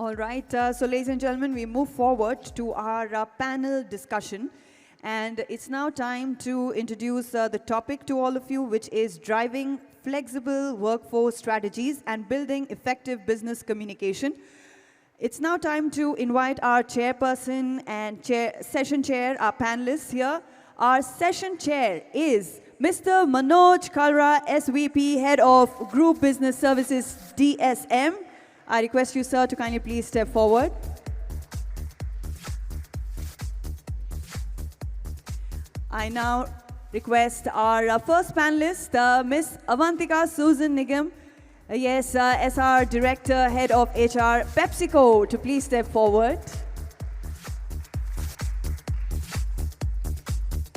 All right, so ladies and gentlemen, we move forward to our panel discussion. And it's now time to introduce the topic to all of you, which is driving flexible workforce strategies and building effective business communication. It's now time to invite our chairperson and session chair, our panelists here. Our session chair is Mr. Manoj Kalra, SVP, Head of Group Business Services, DSM. I request you, sir, to kindly please step forward. I now request our first panelist, Ms. Avantika Susan Nigam, SR Director, Head of HR, Pepsico, to please step forward.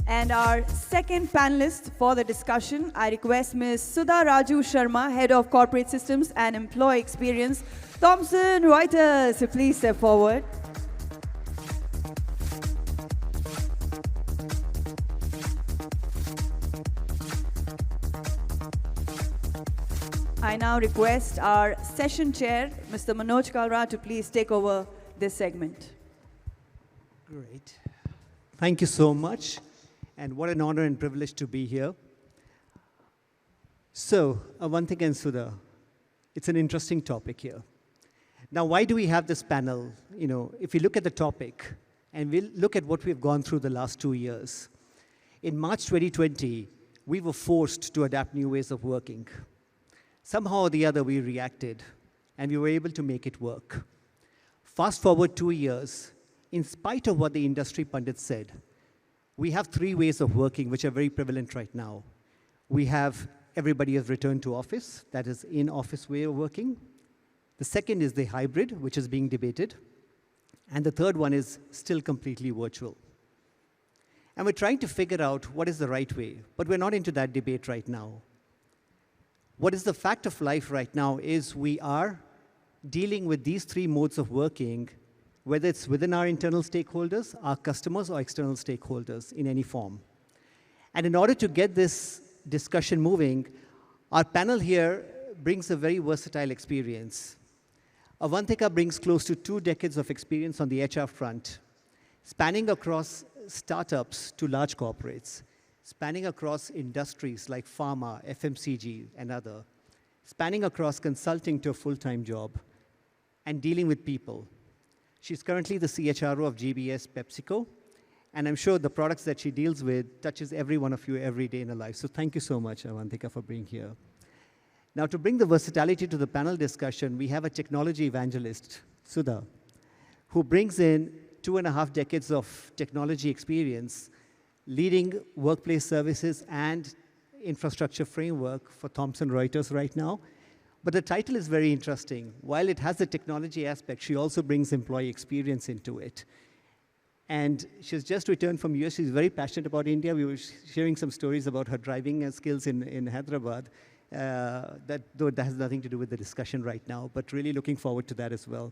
And our second panelist for the discussion, I request Ms. Sudha Raju Sharma, Head of Corporate Systems and Employee Experience, Thomson Reuters, to please step forward. I now request our session chair, Mr. Manoj Kalra, to please take over this segment. Great. Thank you so much. And what an honor and privilege to be here. So, Avantika and Sudha, it's an interesting topic here. Now, why do we have this panel? You know, if we look at the topic, and we'll look at what we've gone through the last 2 years. In March 2020, we were forced to adapt new ways of working. Somehow or the other, we reacted, and we were able to make it work. Fast forward 2 years, in spite of what the industry pundits said, we have 3 ways of working which are very prevalent right now. We have everybody has returned to office, that is in-office way of working. The second is the hybrid, which is being debated. And the third one is still completely virtual. And we're trying to figure out what is the right way, but we're not into that debate right now. What is the fact of life right now is we are dealing with these 3 modes of working, whether it's within our internal stakeholders, our customers, or external stakeholders in any form. And in order to get this discussion moving, our panel here brings a very versatile experience. Avantika brings close to 2 decades of experience on the HR front, spanning across startups to large corporates, spanning across industries like pharma, FMCG, and other, spanning across consulting to a full-time job, and dealing with people. She's currently the CHRO of GBS Pepsico, and I'm sure the products that she deals with touches every one of you every day in her life. So thank you so much, Avantika, for being here. Now, to bring the versatility to the panel discussion, we have a technology evangelist, Sudha, who brings in 2.5 decades of technology experience, leading workplace services and infrastructure framework for Thomson Reuters right now. But the title is very interesting. While it has the technology aspect, she also brings employee experience into it. And she's just returned from US. She's very passionate about India. We were sharing some stories about her driving skills in Hyderabad. Though that has nothing to do with the discussion right now, but really looking forward to that as well.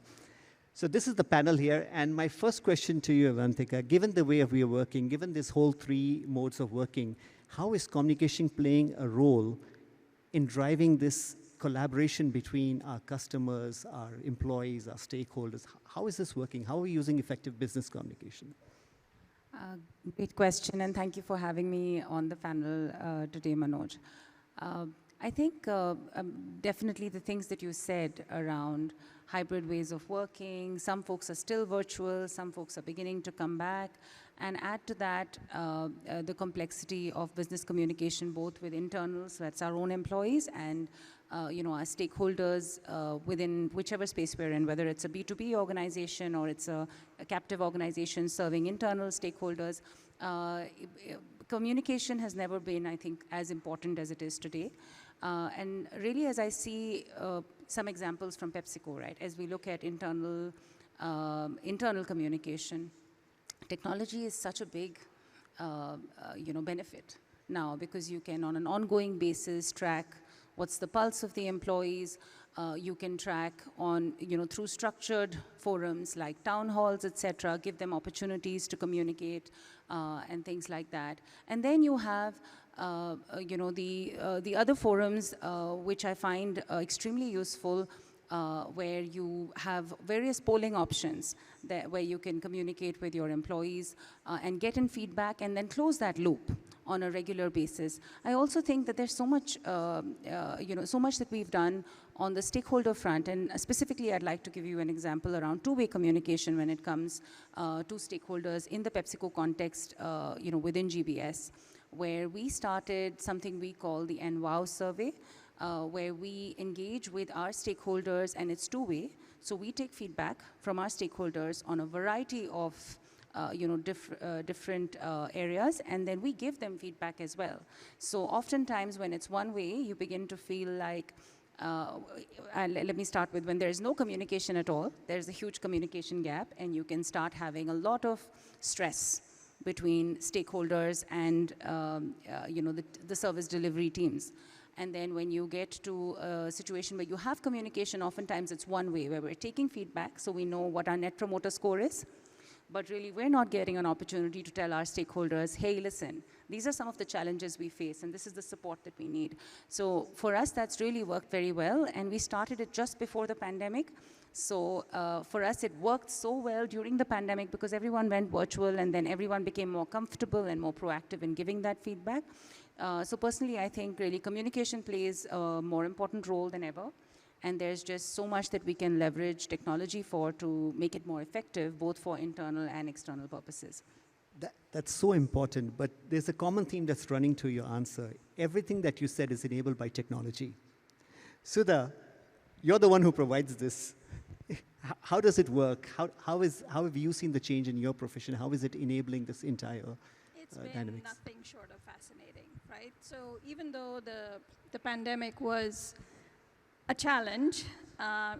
So this is the panel here. And my first question to you, Avantika, given the way we are working, given this whole 3 modes of working, how is communication playing a role in driving this collaboration between our customers, our employees, our stakeholders? How is this working? How are we using effective business communication? Great question, and thank you for having me on the panel today, Manoj. I think definitely the things that you said around hybrid ways of working, some folks are still virtual, some folks are beginning to come back, and add to that the complexity of business communication, both with internals, so that's our own employees, and our stakeholders within whichever space we're in, whether it's a B2B organization or it's a captive organization serving internal stakeholders. Communication has never been, I think, as important as it is today. And really, as I see some examples from Pepsico, right, as we look at internal communication, technology is such a big, benefit now, because you can, on an ongoing basis, track what's the pulse of the employees. You can track on, through structured forums like town halls, etc., give them opportunities to communicate and things like that. And then you have, the other forums, which I find extremely useful, where you have various polling options where you can communicate with your employees and get in feedback and then close that loop on a regular basis. I also think that there's so much, so much that we've done on the stakeholder front, and specifically I'd like to give you an example around two-way communication when it comes to stakeholders in the PepsiCo context, within GBS, where we started something we call the NWOW survey, where we engage with our stakeholders, and it's two-way. So we take feedback from our stakeholders on a variety of different areas, and then we give them feedback as well. So oftentimes when it's one way, you begin to feel like, let me start with when there is no communication at all, there's a huge communication gap, and you can start having a lot of stress between stakeholders and the service delivery teams. And then when you get to a situation where you have communication, oftentimes it's one way, where we're taking feedback, so we know what our net promoter score is, but really we're not getting an opportunity to tell our stakeholders, hey, listen, these are some of the challenges we face, and this is the support that we need. So for us, that's really worked very well, and we started it just before the pandemic. So for us, it worked so well during the pandemic because everyone went virtual, and then everyone became more comfortable and more proactive in giving that feedback. So personally, I think really communication plays a more important role than ever. And there's just so much that we can leverage technology for to make it more effective, both for internal and external purposes. That's so important, but there's a common theme that's running to your answer. Everything that you said is enabled by technology. Sudha, you're the one who provides this. How does it work? How have you seen the change in your profession? How is it enabling this entire It's been dynamics? nothing short of fascinating, right? So even though the pandemic was a challenge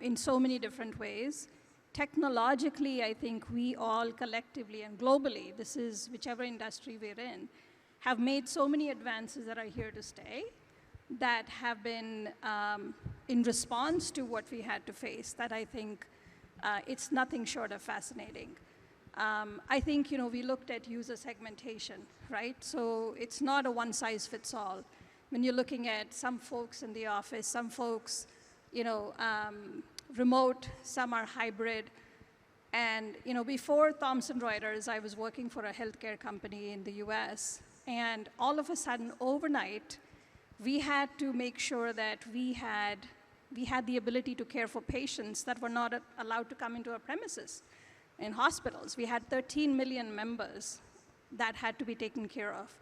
in so many different ways, technologically, I think we all collectively and globally, this is whichever industry we're in, have made so many advances that are here to stay, that have been in response to what we had to face, that I think it's nothing short of fascinating. I think, we looked at user segmentation, right? So it's not a one-size-fits-all. When you're looking at some folks in the office, some folks, remote, some are hybrid. And, before Thomson Reuters, I was working for a healthcare company in the US. And all of a sudden, overnight, we had to make sure that we had the ability to care for patients that were not allowed to come into our premises. In hospitals, we had 13 million members that had to be taken care of.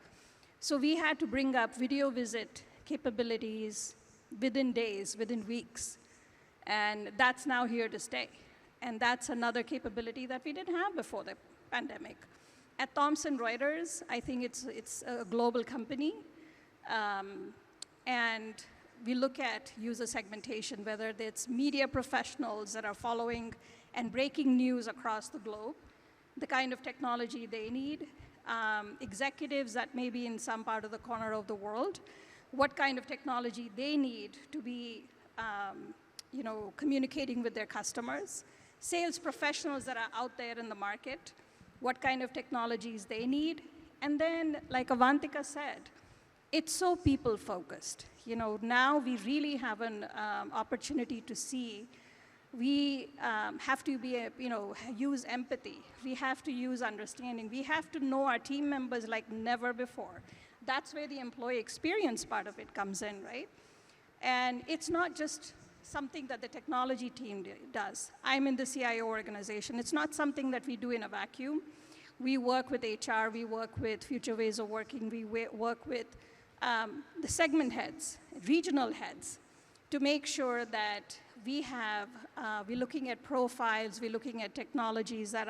So we had to bring up video visit capabilities within days, within weeks. And that's now here to stay. And that's another capability that we didn't have before the pandemic. At Thomson Reuters, I think it's a global company. And we look at user segmentation, whether it's media professionals that are following and breaking news across the globe, the kind of technology they need, executives that may be in some part of the corner of the world, what kind of technology they need to be communicating with their customers, sales professionals that are out there in the market, what kind of technologies they need, and then, like Avantika said, it's so people-focused. Now we really have an opportunity to see. We have to use empathy. We have to use understanding. We have to know our team members like never before. That's where the employee experience part of it comes in, right? And it's not just something that the technology team does. I'm in the CIO organization. It's not something that we do in a vacuum. We work with HR. We work with Future Ways of Working. We work with the segment heads, regional heads, to make sure that we're looking at profiles, we're looking at technologies that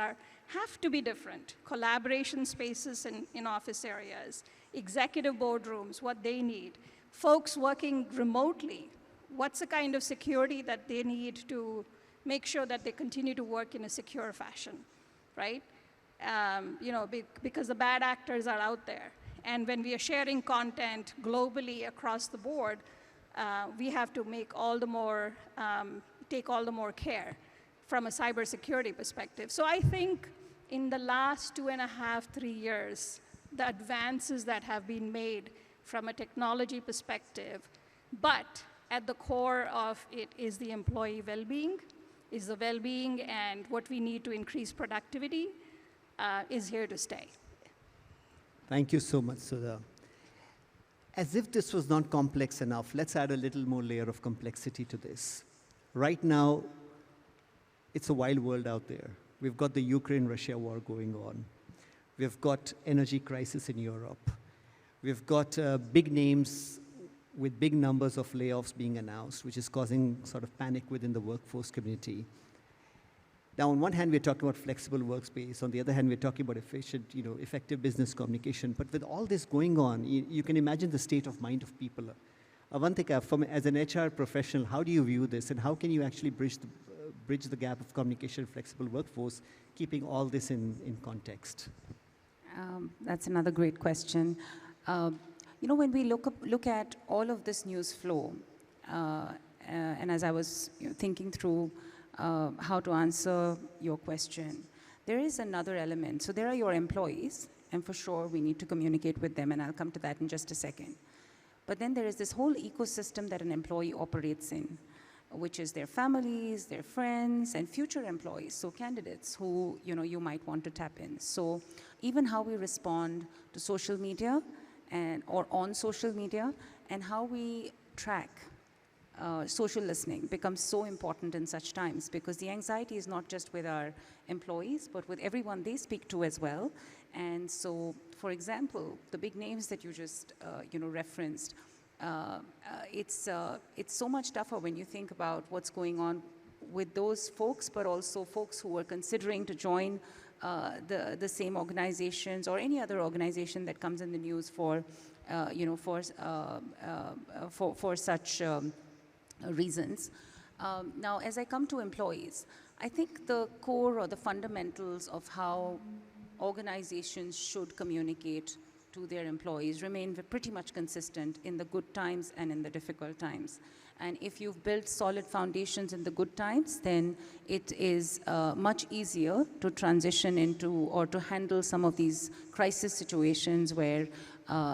have to be different, collaboration spaces in office areas, executive boardrooms, what they need, folks working remotely, what's the kind of security that they need to make sure that they continue to work in a secure fashion, right? Because the bad actors are out there. And when we are sharing content globally across the board, we have to take all the more care from a cybersecurity perspective. So I think in the last 2.5, 3 years, the advances that have been made from a technology perspective, but at the core of it is the employee well-being, is the well-being, and what we need to increase productivity is here to stay. Thank you so much, Sudha. As if this was not complex enough, let's add a little more layer of complexity to this. Right now, it's a wild world out there. We've got the Ukraine-Russia war going on. We've got energy crisis in Europe. We've got big names with big numbers of layoffs being announced, which is causing sort of panic within the workforce community. Now, on one hand, we're talking about flexible workspace. On the other hand, we're talking about efficient, effective business communication. But with all this going on, you can imagine the state of mind of people. Avantika, as an HR professional, how do you view this, and how can you actually bridge the gap of communication, flexible workforce, keeping all this in context? That's another great question. When we look at all of this news flow, and as I was thinking through how to answer your question, there is another element. So there are your employees, and for sure we need to communicate with them, and I'll come to that in just a second. But then there is this whole ecosystem that an employee operates in, which is their families, their friends, and future employees, so candidates who you might want to tap in. So even how we respond to social media or on social media, and how we track social listening becomes so important in such times, because the anxiety is not just with our employees, but with everyone they speak to as well. And so, for example, the big names that you just referenced, it's so much tougher when you think about what's going on with those folks, but also folks who are considering to join the same organizations or any other organization that comes in the news for such reasons. Now, as I come to employees, I think the core or the fundamentals of how organizations should communicate to their employees remain pretty much consistent in the good times and in the difficult times. And if you've built solid foundations in the good times, then it is much easier to transition into or to handle some of these crisis situations where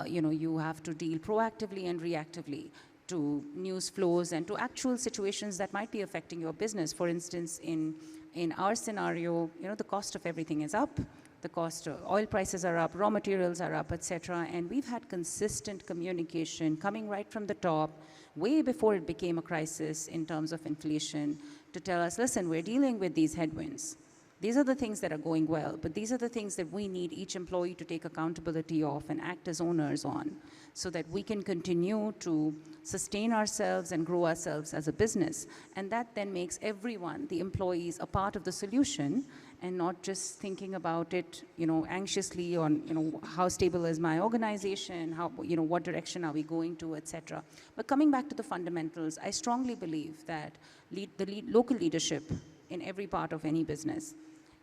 you have to deal proactively and reactively to news flows and to actual situations that might be affecting your business. For instance, in our scenario, the cost of everything is up. The cost of oil prices are up, raw materials are up, etc. And we've had consistent communication coming right from the top, way before it became a crisis in terms of inflation, to tell us, listen, we're dealing with these headwinds. These are the things that are going well, but these are the things that we need each employee to take accountability of and act as owners on, so that we can continue to sustain ourselves and grow ourselves as a business. And that then makes everyone, the employees, a part of the solution, and not just thinking about it, anxiously on, how stable is my organization, how, what direction are we going to, etc. But coming back to the fundamentals, I strongly believe that local leadership in every part of any business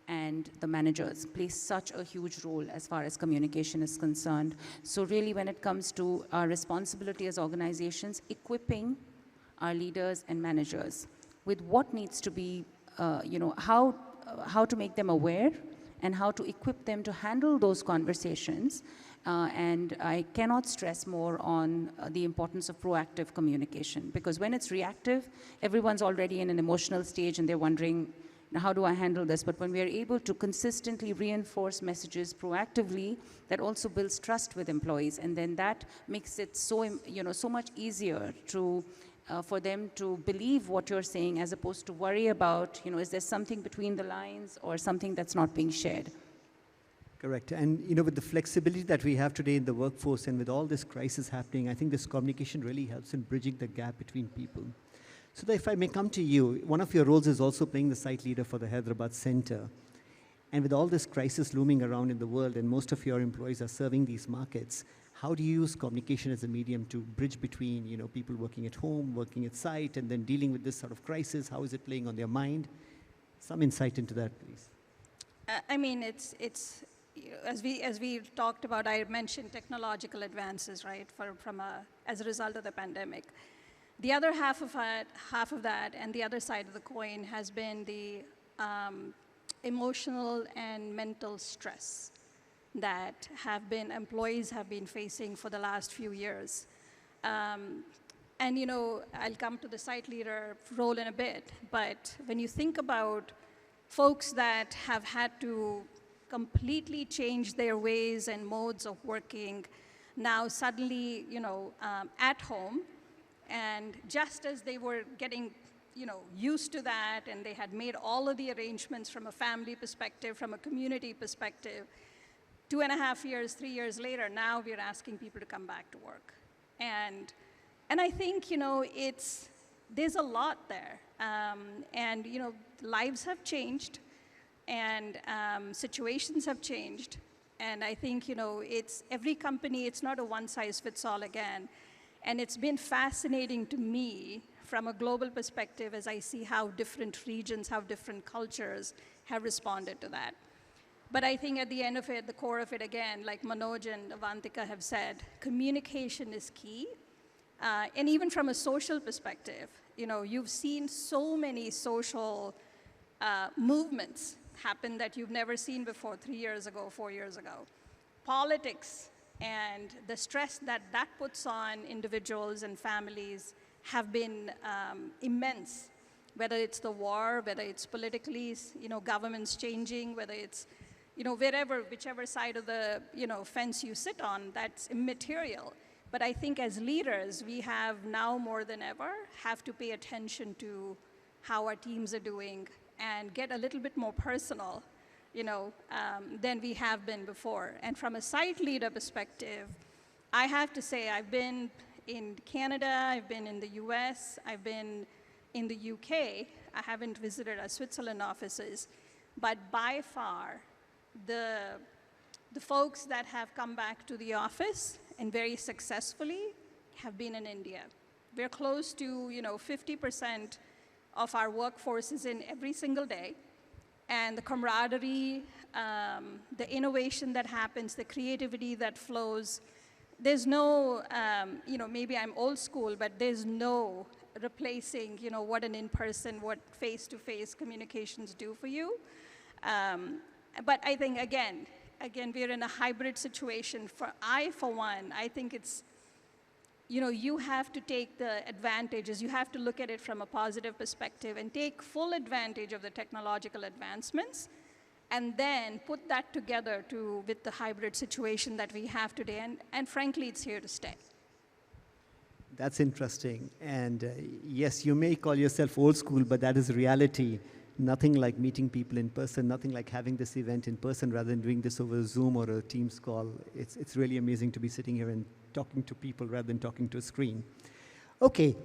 and the managers play such a huge role as far as communication is concerned. So really, when it comes to our responsibility as organizations, equipping our leaders and managers with what needs to be, how to make them aware and how to equip them to handle those conversations. And I cannot stress more on the importance of proactive communication, because when it's reactive, everyone's already in an emotional stage and they're wondering, how do I handle this? But when we are able to consistently reinforce messages proactively, that also builds trust with employees, and then that makes it so much easier to for them to believe what you're saying, as opposed to worry about, is there something between the lines or something that's not being shared. Correct. And with the flexibility that we have today in the workforce and with all this crisis happening, I think this communication really helps in bridging the gap between people. So if I may come to you, one of your roles is also playing the site leader for the Hyderabad Center. And with all this crisis looming around in the world and most of your employees are serving these markets, how do you use communication as a medium to bridge between people working at home, working at site, and then dealing with this sort of crisis? How is it playing on their mind? Some insight into that, please. I mean, it's as we talked about, I mentioned technological advances, right, as a result of the pandemic. The other half of that, and the other side of the coin has been the emotional and mental stress that employees have been facing for the last few years. And I'll come to the site leader role in a bit, but when you think about folks that have had to completely change their ways and modes of working, now suddenly, at home, and just as they were getting, used to that, and they had made all of the arrangements from a family perspective, from a community perspective, 2.5 years, 3 years later, now we're asking people to come back to work. And I think, there's a lot there. And, lives have changed, and situations have changed. And I think, it's every company, it's not a one-size-fits-all again. And it's been fascinating to me from a global perspective as I see how different regions, how different cultures have responded to that. But I think at the end of it, the core of it, again, like Manoj and Avantika have said, communication is key. And even from a social perspective, you've seen so many social movements happen that you've never seen before 3 years ago, 4 years ago. Politics and the stress that that puts on individuals and families have been immense, whether it's the war, whether it's politically, governments changing, whether it's, whichever side of the, fence you sit on, that's immaterial. But I think as leaders, we have now more than ever have to pay attention to how our teams are doing and get a little bit more personal, than we have been before. And from a site leader perspective, I have to say I've been in Canada, I've been in the US, I've been in the UK. I haven't visited our Switzerland offices, but by far, the folks that have come back to the office and very successfully have been in India. We're close to 50% of our workforce is in every single day. And the camaraderie, the innovation that happens, the creativity that flows, there's no, maybe I'm old school, but there's no replacing, what an in-person, what face-to-face communications do for you. But I think, again, we're in a hybrid situation. For one, I think it's, you have to take the advantages. You have to look at it from a positive perspective and take full advantage of the technological advancements, and then put that together with the hybrid situation that we have today. And frankly, it's here to stay. That's interesting. And yes, you may call yourself old school, but that is reality. Nothing like meeting people in person, nothing like having this event in person rather than doing this over Zoom or a Teams call. It's really amazing to be sitting here and talking to people rather than talking to a screen. Okay,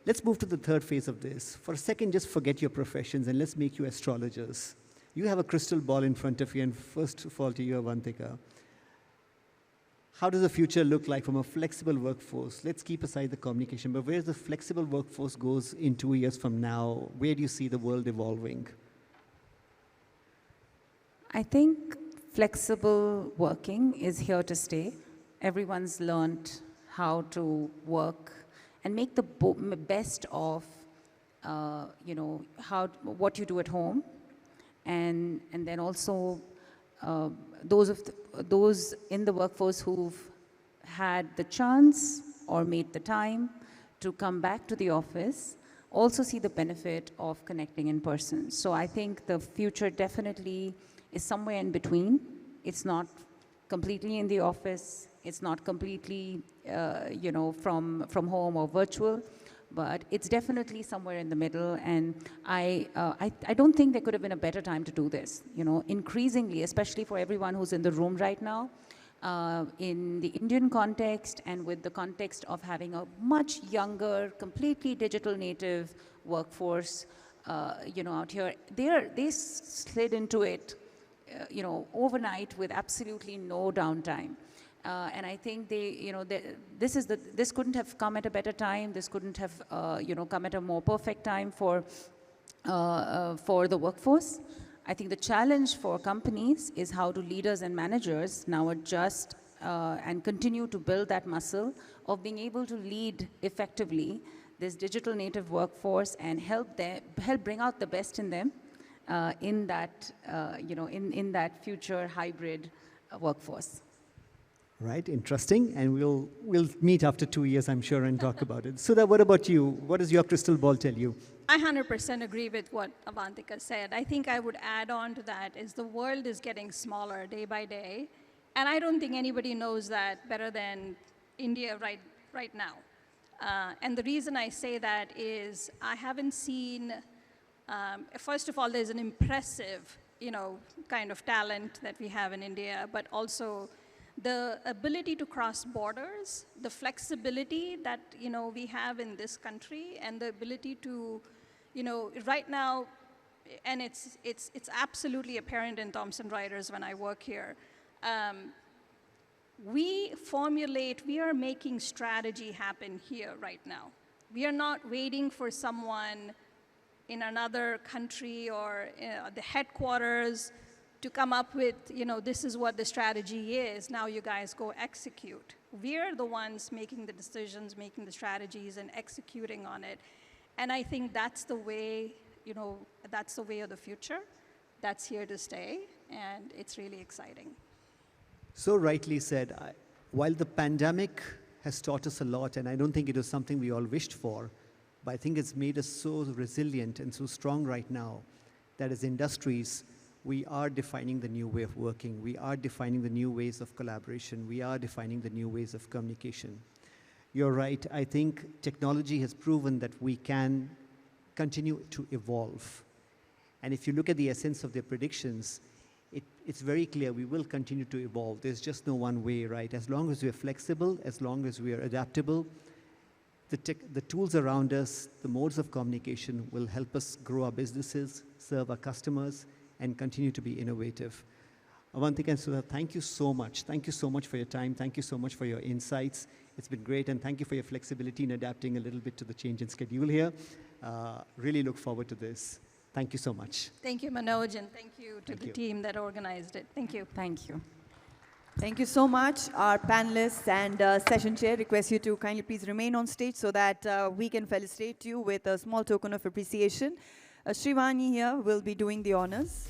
let's move to the third phase of this. For a second, just forget your professions and let's make you astrologers. You have a crystal ball in front of you, and first of all to you, Avantika. How does the future look like from a flexible workforce? Let's keep aside the communication, but where the flexible workforce goes in 2 years from now, where do you see the world evolving? I think flexible working is here to stay. Everyone's learned how to work and make the best of, what you do at home, and then also those in the workforce who've had the chance or made the time to come back to the office also see the benefit of connecting in person. So I think the future definitely is somewhere in between. It's not completely in the office. It's not completely, from home or virtual. But it's definitely somewhere in the middle, and I don't think there could have been a better time to do this. Increasingly, especially for everyone who's in the room right now, in the Indian context and with the context of having a much younger, completely digital native workforce, out here, they slid into it, overnight with absolutely no downtime. And I think this couldn't have come at a better time. This couldn't have, come at a more perfect time for the workforce. I think the challenge for companies is how do leaders and managers now adjust and continue to build that muscle of being able to lead effectively this digital native workforce and help bring out the best in them in that, in that future hybrid workforce. Right, interesting. And we'll meet after 2 years, I'm sure, and talk about it. Sudha, what about you? What does your crystal ball tell you? I 100% agree with what Avantika said. I think I would add on to that is the world is getting smaller day by day, and I don't think anybody knows that better than India right now. And the reason I say that is I haven't seen, first of all, there's an impressive, kind of talent that we have in India, but also the ability to cross borders, the flexibility that, we have in this country, and the ability to, right now, and it's absolutely apparent in Thomson Reuters when I work here, we are making strategy happen here right now. We are not waiting for someone in another country or the headquarters to come up with, this is what the strategy is, now you guys go execute. We're the ones making the decisions, making the strategies, and executing on it. And I think that's the way, that's the way of the future. That's here to stay, and it's really exciting. So rightly said, while the pandemic has taught us a lot, and I don't think it was something we all wished for, but I think it's made us so resilient and so strong right now that as industries, we are defining the new way of working. We are defining the new ways of collaboration. We are defining the new ways of communication. You're right. I think technology has proven that we can continue to evolve. And if you look at the essence of their predictions, it's very clear we will continue to evolve. There's just no one way, right? As long as we're flexible, as long as we are adaptable, the tools around us, the modes of communication will help us grow our businesses, serve our customers, and continue to be innovative. Avantika and Sudha, thank you so much. Thank you so much for your time. Thank you so much for your insights. It's been great, and thank you for your flexibility in adapting a little bit to the change in schedule here. Really look forward to this. Thank you so much. Thank you, Manoj, and thank you to the team that organized it. Thank you. Thank you. Thank you so much. Our panelists and session chair request you to kindly please remain on stage so that we can felicitate you with a small token of appreciation. Srivani here will be doing the honors.